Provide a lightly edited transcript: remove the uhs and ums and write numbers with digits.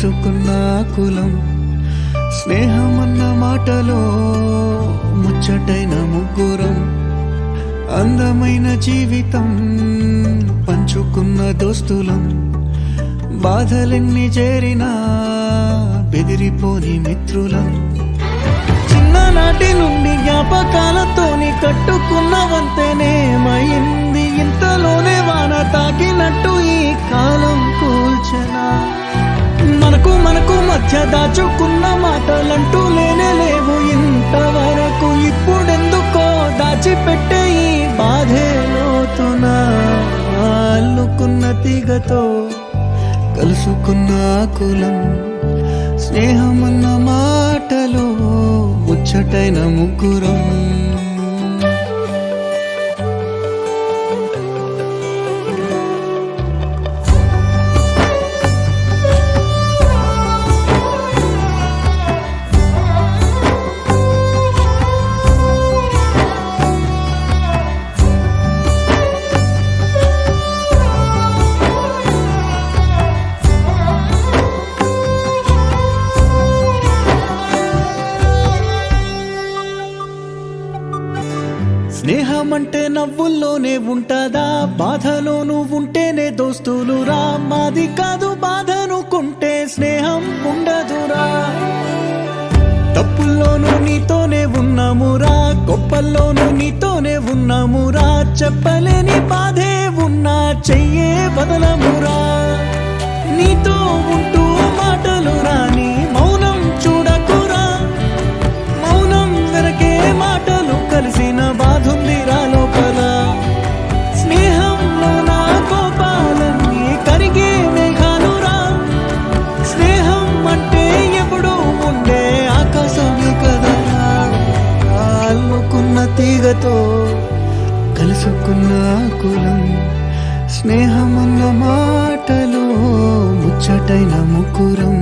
కలుసుకున్న కులం స్నేహమన్న మాటలో ముచ్చటైన ముగ్గురం అందమైన జీవితం పంచుకున్న దోస్తులం బాధలెన్ని చేరినా బెదిరిపోని మిత్రులం చిన్ననాటి నుండి జ్ఞాపకాలతోని కట్టుకున్న వంతెనేమైంది ఇంతలోనే వాన తాకినట్టు ఈ కాలం కూల్చనా మనకు మధ్య దాచుకున్న మాటలంటూ లేనే లేవు ఇంతవరకు ఇప్పుడెందుకో దాచిపెట్టే ఈ బాధే లోతున అల్లుకున్న తీగతో కలుసుకున్న కులం స్నేహమన్న మాటలో ముచ్చటైన ముగ్గురం స్నేహమంటే నవ్వుల్లోనే ఉంటదా బాధలోనూ ఉంటేనే దోస్తులురా మాది కాదు బాధనుకుంటే స్నేహం ఉండదురా తప్పుల్లోనూ నీతోనే ఉన్నామురా గొప్పల్లోనూ నీతోనే ఉన్నామురా చెప్పలేని బాధే ఉన్నా చెయ్యే బదలమురా నీతో ఉంటూ మాటలు రాని మౌనం చూడకురా మౌనం వెనకే మాటలు కలిసిన బాధుందిరా లోపల స్నేహంలో నా కోపాలన్నీ కరిగే మేఘాలురా స్నేహం అంటే ఎప్పుడూ ఉండే ఆకాశమే కదా అల్లుకున్న తీగతో కలుసుకున్న కులం స్నేహమన్న మాటలో ముచ్చటైన ముగ్గురం